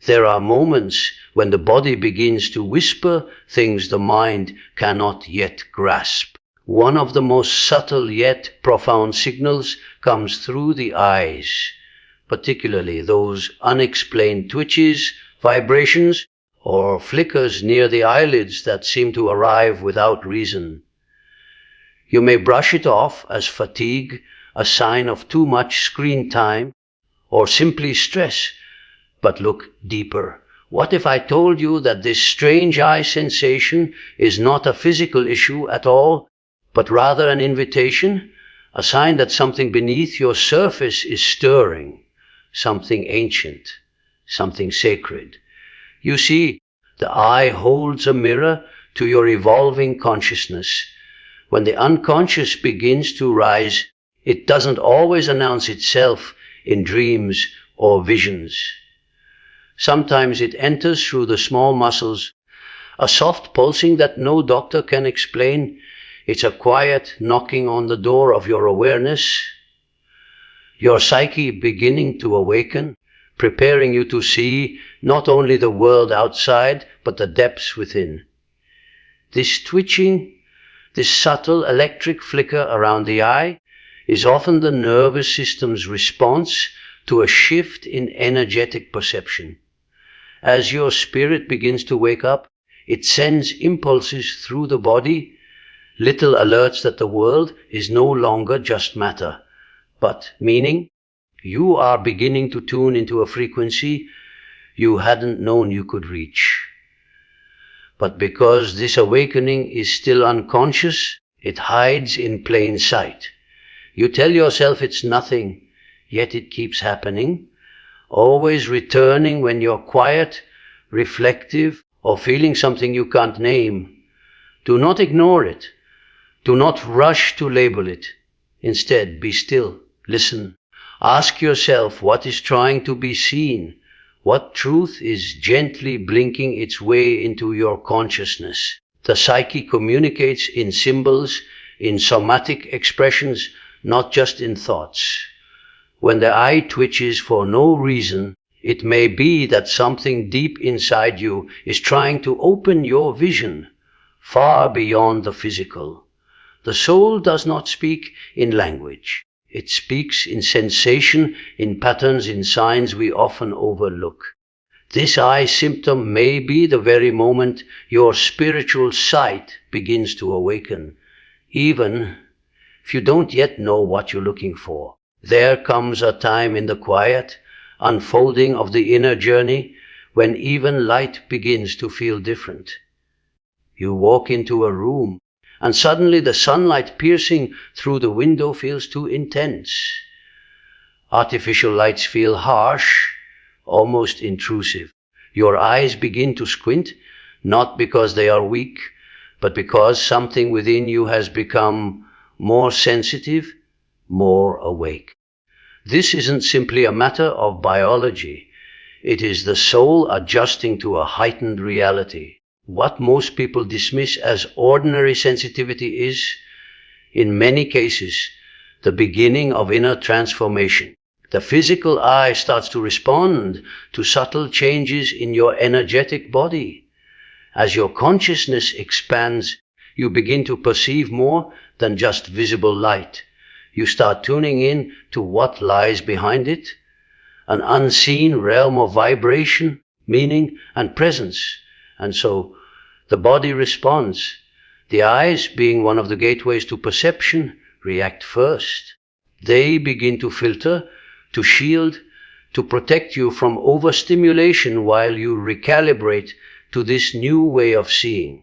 There are moments when the body begins to whisper things the mind cannot yet grasp. One of the most subtle yet profound signals comes through the eyes, particularly those unexplained twitches, vibrations, or flickers near the eyelids that seem to arrive without reason. You may brush it off as fatigue, a sign of too much screen time, or simply stress, but look deeper. What if I told you that this strange eye sensation is not a physical issue at all, but rather an invitation, a sign that something beneath your surface is stirring, something ancient, something sacred. You see, the eye holds a mirror to your evolving consciousness. When the unconscious begins to rise, it doesn't always announce itself in dreams or visions. Sometimes it enters through the small muscles, a soft pulsing that no doctor can explain. It's a quiet knocking on the door of your awareness, your psyche beginning to awaken, preparing you to see not only the world outside, but the depths within. This twitching, this subtle electric flicker around the eye, is often the nervous system's response to a shift in energetic perception. As your spirit begins to wake up, it sends impulses through the body, little alerts that the world is no longer just matter, but meaning. You are beginning to tune into a frequency you hadn't known you could reach. But because this awakening is still unconscious, it hides in plain sight. You tell yourself it's nothing, yet it keeps happening, always returning when you're quiet, reflective, or feeling something you can't name. Do not ignore it. Do not rush to label it. Instead, be still, listen. Ask yourself what is trying to be seen, what truth is gently blinking its way into your consciousness. The psyche communicates in symbols, in somatic expressions, not just in thoughts. When the eye twitches for no reason, it may be that something deep inside you is trying to open your vision, far beyond the physical. The soul does not speak in language. It speaks in sensation, in patterns, in signs we often overlook. This eye symptom may be the very moment your spiritual sight begins to awaken, even if you don't yet know what you're looking for. There comes a time in the quiet unfolding of the inner journey when even light begins to feel different. You walk into a room, and suddenly the sunlight piercing through the window feels too intense. Artificial lights feel harsh, almost intrusive. Your eyes begin to squint, not because they are weak, but because something within you has become more sensitive, more awake. This isn't simply a matter of biology. It is the soul adjusting to a heightened reality. What most people dismiss as ordinary sensitivity is, in many cases, the beginning of inner transformation. The physical eye starts to respond to subtle changes in your energetic body. As your consciousness expands, you begin to perceive more than just visible light. You start tuning in to what lies behind it, an unseen realm of vibration, meaning, and presence. And so, the body responds. The eyes, being one of the gateways to perception, react first. They begin to filter, to shield, to protect you from overstimulation while you recalibrate to this new way of seeing.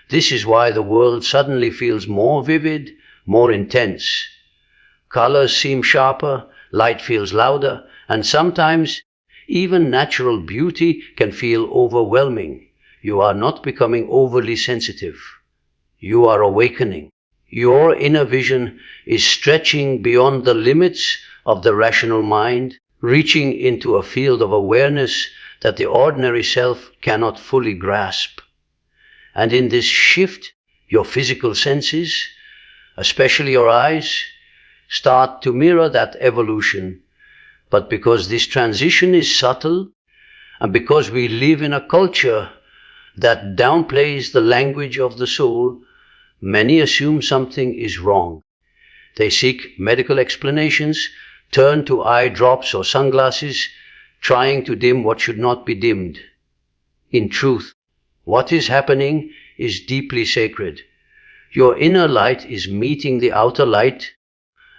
This is why the world suddenly feels more vivid, more intense. Colors seem sharper, light feels louder, and sometimes even natural beauty can feel overwhelming. You are not becoming overly sensitive. You are awakening. Your inner vision is stretching beyond the limits of the rational mind, reaching into a field of awareness that the ordinary self cannot fully grasp. And in this shift, your physical senses, especially your eyes, start to mirror that evolution. But because this transition is subtle And because we live in a culture that downplays the language of the soul, many assume something is wrong. They seek medical explanations, turn to eye drops or sunglasses, trying to dim what should not be dimmed. In truth, what is happening is deeply sacred. Your inner light is meeting the outer light,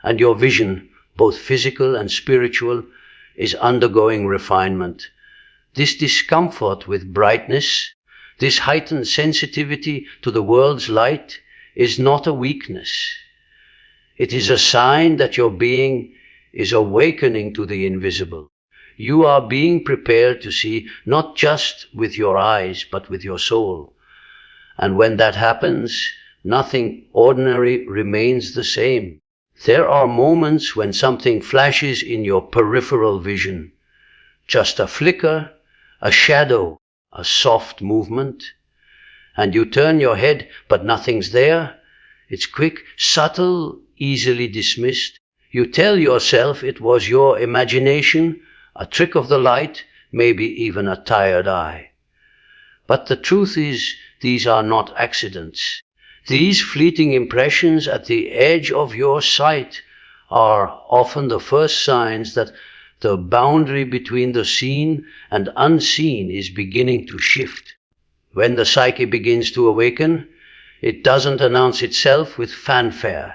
and your vision, both physical and spiritual, is undergoing refinement. This discomfort with brightness, this heightened sensitivity to the world's light, is not a weakness. It is a sign that your being is awakening to the invisible. You are being prepared to see not just with your eyes, but with your soul. And when that happens, nothing ordinary remains the same. There are moments when something flashes in your peripheral vision. Just a flicker, a shadow, a soft movement. And you turn your head, but nothing's there. It's quick, subtle, easily dismissed. You tell yourself it was your imagination, a trick of the light, maybe even a tired eye. But the truth is, these are not accidents. These fleeting impressions at the edge of your sight are often the first signs that the boundary between the seen and unseen is beginning to shift. When the psyche begins to awaken, it doesn't announce itself with fanfare.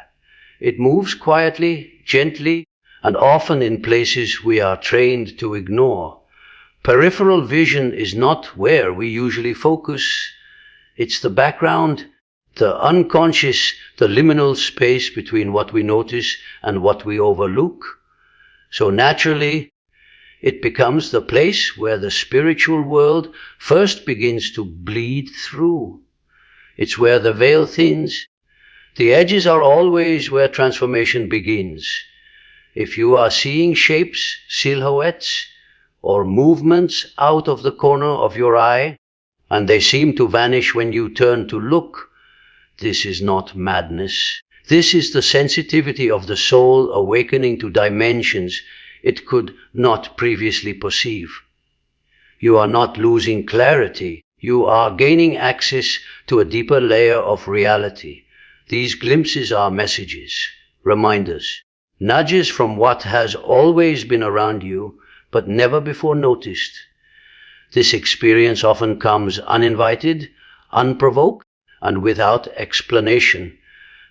It moves quietly, gently, and often in places we are trained to ignore. Peripheral vision is not where we usually focus. It's the background, the unconscious, the liminal space between what we notice and what we overlook. So naturally, it becomes the place where the spiritual world first begins to bleed through. It's where the veil thins. The edges are always where transformation begins. If you are seeing shapes, silhouettes, or movements out of the corner of your eye, and they seem to vanish when you turn to look, this is not madness. This is the sensitivity of the soul awakening to dimensions it could not previously perceive. You are not losing clarity. You are gaining access to a deeper layer of reality. These glimpses are messages, reminders, nudges from what has always been around you, but never before noticed. This experience often comes uninvited, unprovoked, and without explanation.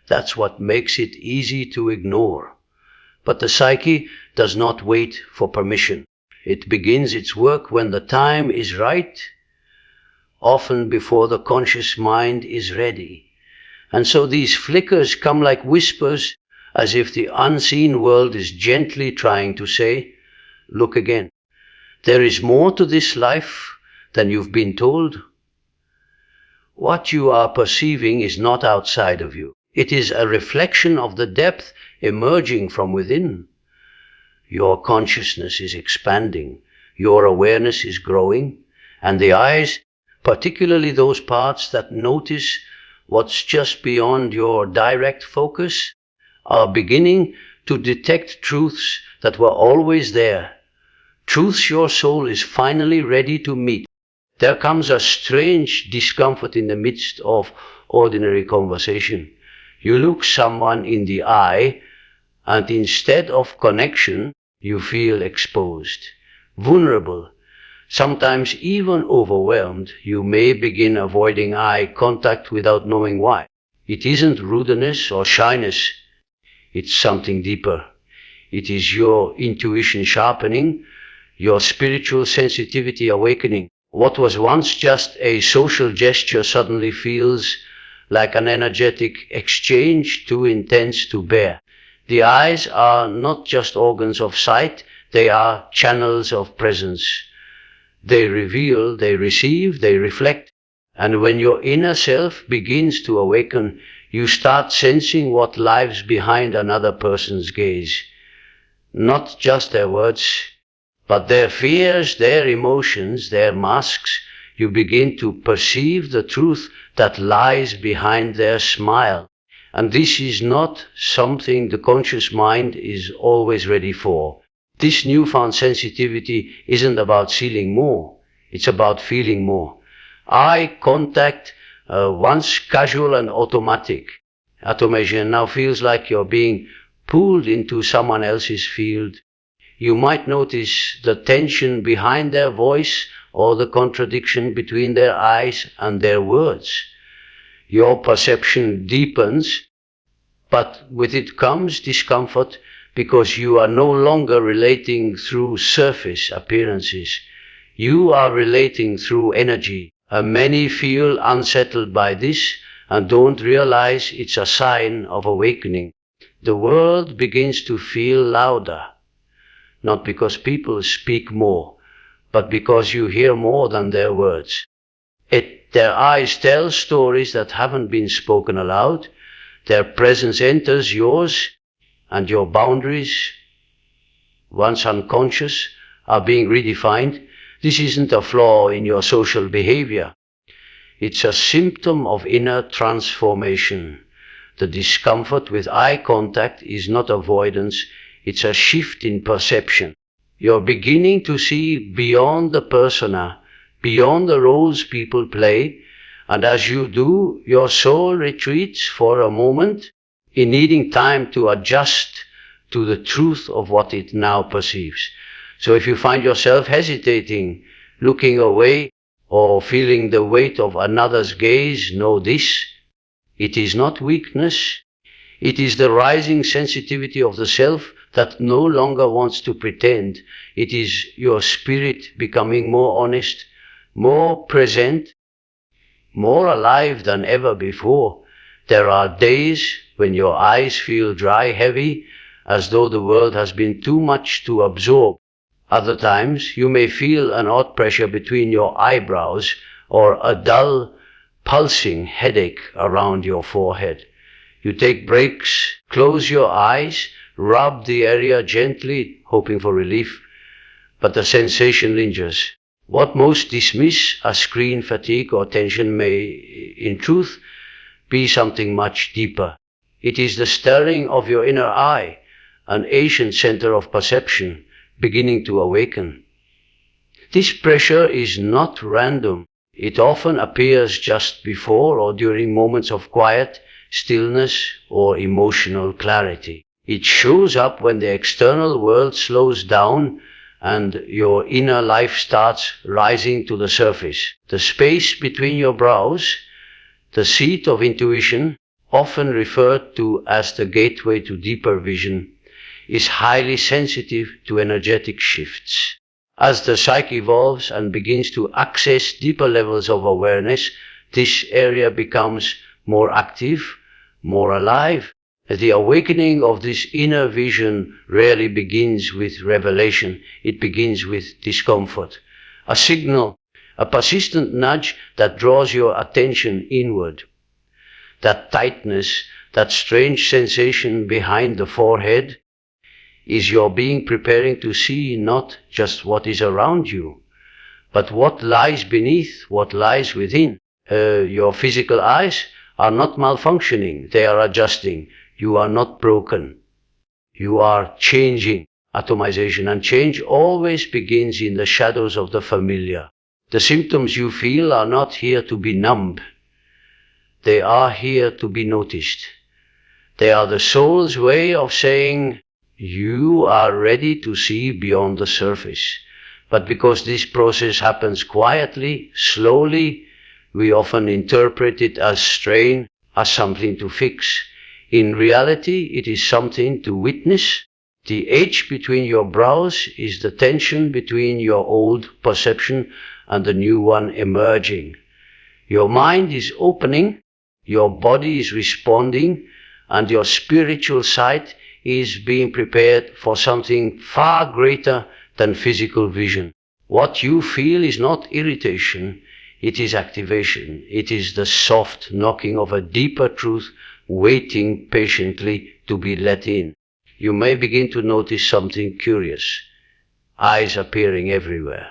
That's what makes it easy to ignore. But the psyche does not wait for permission. It begins its work when the time is right, often before the conscious mind is ready. And so these flickers come like whispers, as if the unseen world is gently trying to say, look again. There is more to this life than you've been told. What you are perceiving is not outside of you. It is a reflection of the depth emerging from within. Your consciousness is expanding, your awareness is growing, and the eyes, particularly those parts that notice what's just beyond your direct focus, are beginning to detect truths that were always there. Truths your soul is finally ready to meet. There comes a strange discomfort in the midst of ordinary conversation. You look someone in the eye, and instead of connection, you feel exposed, vulnerable, sometimes even overwhelmed. You may begin avoiding eye contact without knowing why. It isn't rudeness or shyness. It's something deeper. It is your intuition sharpening, your spiritual sensitivity awakening. What was once just a social gesture suddenly feels like an energetic exchange too intense to bear. The eyes are not just organs of sight, they are channels of presence. They reveal, they receive, they reflect. And when your inner self begins to awaken, you start sensing what lies behind another person's gaze. Not just their words, but their fears, their emotions, their masks. You begin to perceive the truth that lies behind their smile. And this is not something the conscious mind is always ready for. This newfound sensitivity isn't about seeing more. It's about feeling more. Eye contact, once casual and automatic, automation now feels like you're being pulled into someone else's field. You might notice the tension behind their voice or the contradiction between their eyes and their words. Your perception deepens, but with it comes discomfort because you are no longer relating through surface appearances. You are relating through energy. Many feel unsettled by this and don't realize it's a sign of awakening. The world begins to feel louder, not because people speak more, but because you hear more than their words. Their eyes tell stories that haven't been spoken aloud. Their presence enters yours, and your boundaries, once unconscious, are being redefined. This isn't a flaw in your social behavior. It's a symptom of inner transformation. The discomfort with eye contact is not avoidance, it's a shift in perception. You're beginning to see beyond the persona, beyond the roles people play, and as you do, your soul retreats for a moment in needing time to adjust to the truth of what it now perceives. So if you find yourself hesitating, looking away, or feeling the weight of another's gaze, know this: it is not weakness, it is the rising sensitivity of the self that no longer wants to pretend. It is your spirit becoming more honest, more present, more alive than ever before. There are days when your eyes feel dry, heavy, as though the world has been too much to absorb. Other times you may feel an odd pressure between your eyebrows or a dull, pulsing headache around your forehead. You take breaks, close your eyes, rub the area gently, hoping for relief, but the sensation lingers. What most dismiss as screen fatigue or tension may, in truth, be something much deeper. It is the stirring of your inner eye, an ancient center of perception, beginning to awaken. This pressure is not random. It often appears just before or during moments of quiet, stillness, or emotional clarity. It shows up when the external world slows down and your inner life starts rising to the surface. The space between your brows, the seat of intuition, often referred to as the gateway to deeper vision, is highly sensitive to energetic shifts. As the psyche evolves and begins to access deeper levels of awareness, this area becomes more active, more alive. The awakening of this inner vision rarely begins with revelation. It begins with discomfort, a signal, a persistent nudge that draws your attention inward. That tightness, that strange sensation behind the forehead, is your being preparing to see not just what is around you, but what lies beneath, what lies within. Your physical eyes are not malfunctioning, they are adjusting. You are not broken. You are changing. Atomization and change always begins in the shadows of the familiar. The symptoms you feel are not here to be numbed. They are here to be noticed. They are the soul's way of saying, you are ready to see beyond the surface. But because this process happens quietly, slowly, we often interpret it as strain, as something to fix. In reality, it is something to witness. The edge between your brows is the tension between your old perception and the new one emerging. Your mind is opening, your body is responding, and your spiritual sight is being prepared for something far greater than physical vision. What you feel is not irritation, it is activation. It is the soft knocking of a deeper truth waiting patiently to be let in. You may begin to notice something curious. Eyes appearing everywhere.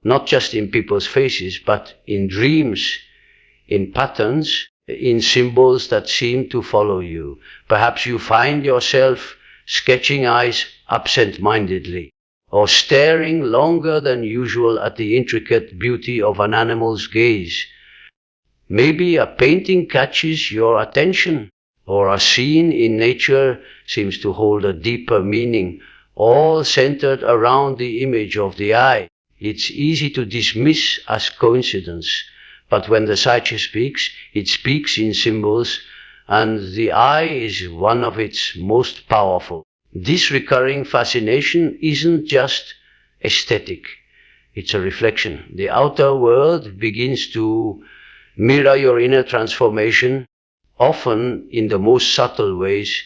Not just in people's faces, but in dreams, in patterns, in symbols that seem to follow you. Perhaps you find yourself sketching eyes absent-mindedly, or staring longer than usual at the intricate beauty of an animal's gaze. Maybe a painting catches your attention, or a scene in nature seems to hold a deeper meaning, all centered around the image of the eye. It's easy to dismiss as coincidence, but when the psyche speaks, it speaks in symbols, and the eye is one of its most powerful. This recurring fascination isn't just aesthetic, it's a reflection. The outer world begins to mirror your inner transformation, often in the most subtle ways.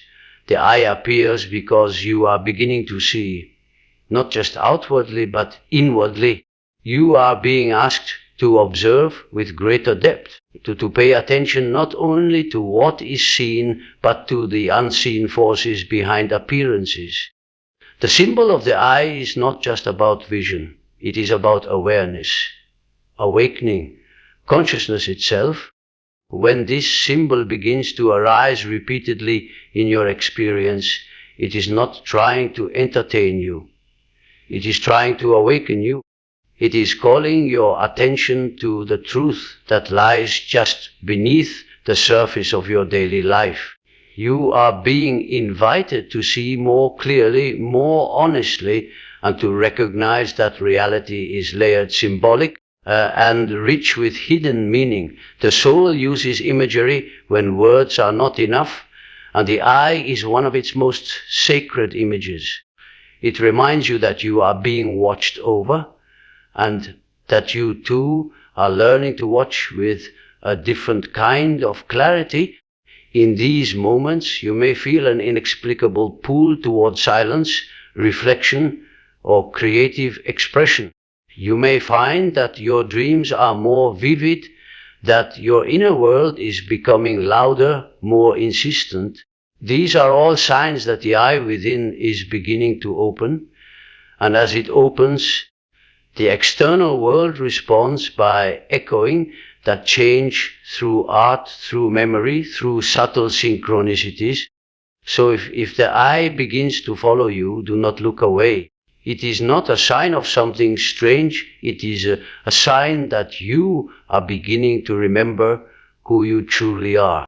The eye appears because you are beginning to see, not just outwardly but inwardly. You are being asked to observe with greater depth, to pay attention not only to what is seen, but to the unseen forces behind appearances. The symbol of the eye is not just about vision, it is about awareness, awakening, consciousness itself. When this symbol begins to arise repeatedly in your experience, it is not trying to entertain you. It is trying to awaken you. It is calling your attention to the truth that lies just beneath the surface of your daily life. You are being invited to see more clearly, more honestly, and to recognize that reality is layered, symbolic, and rich with hidden meaning. The soul uses imagery when words are not enough, and the eye is one of its most sacred images. It reminds you that you are being watched over, and that you too are learning to watch with a different kind of clarity. In these moments, you may feel an inexplicable pull toward silence, reflection, or creative expression. You may find that your dreams are more vivid, that your inner world is becoming louder, more insistent. These are all signs that the eye within is beginning to open, and as it opens, the external world responds by echoing that change through art, through memory, through subtle synchronicities. So if the eye begins to follow you, do not look away. It is not a sign of something strange, it is a sign that you are beginning to remember who you truly are.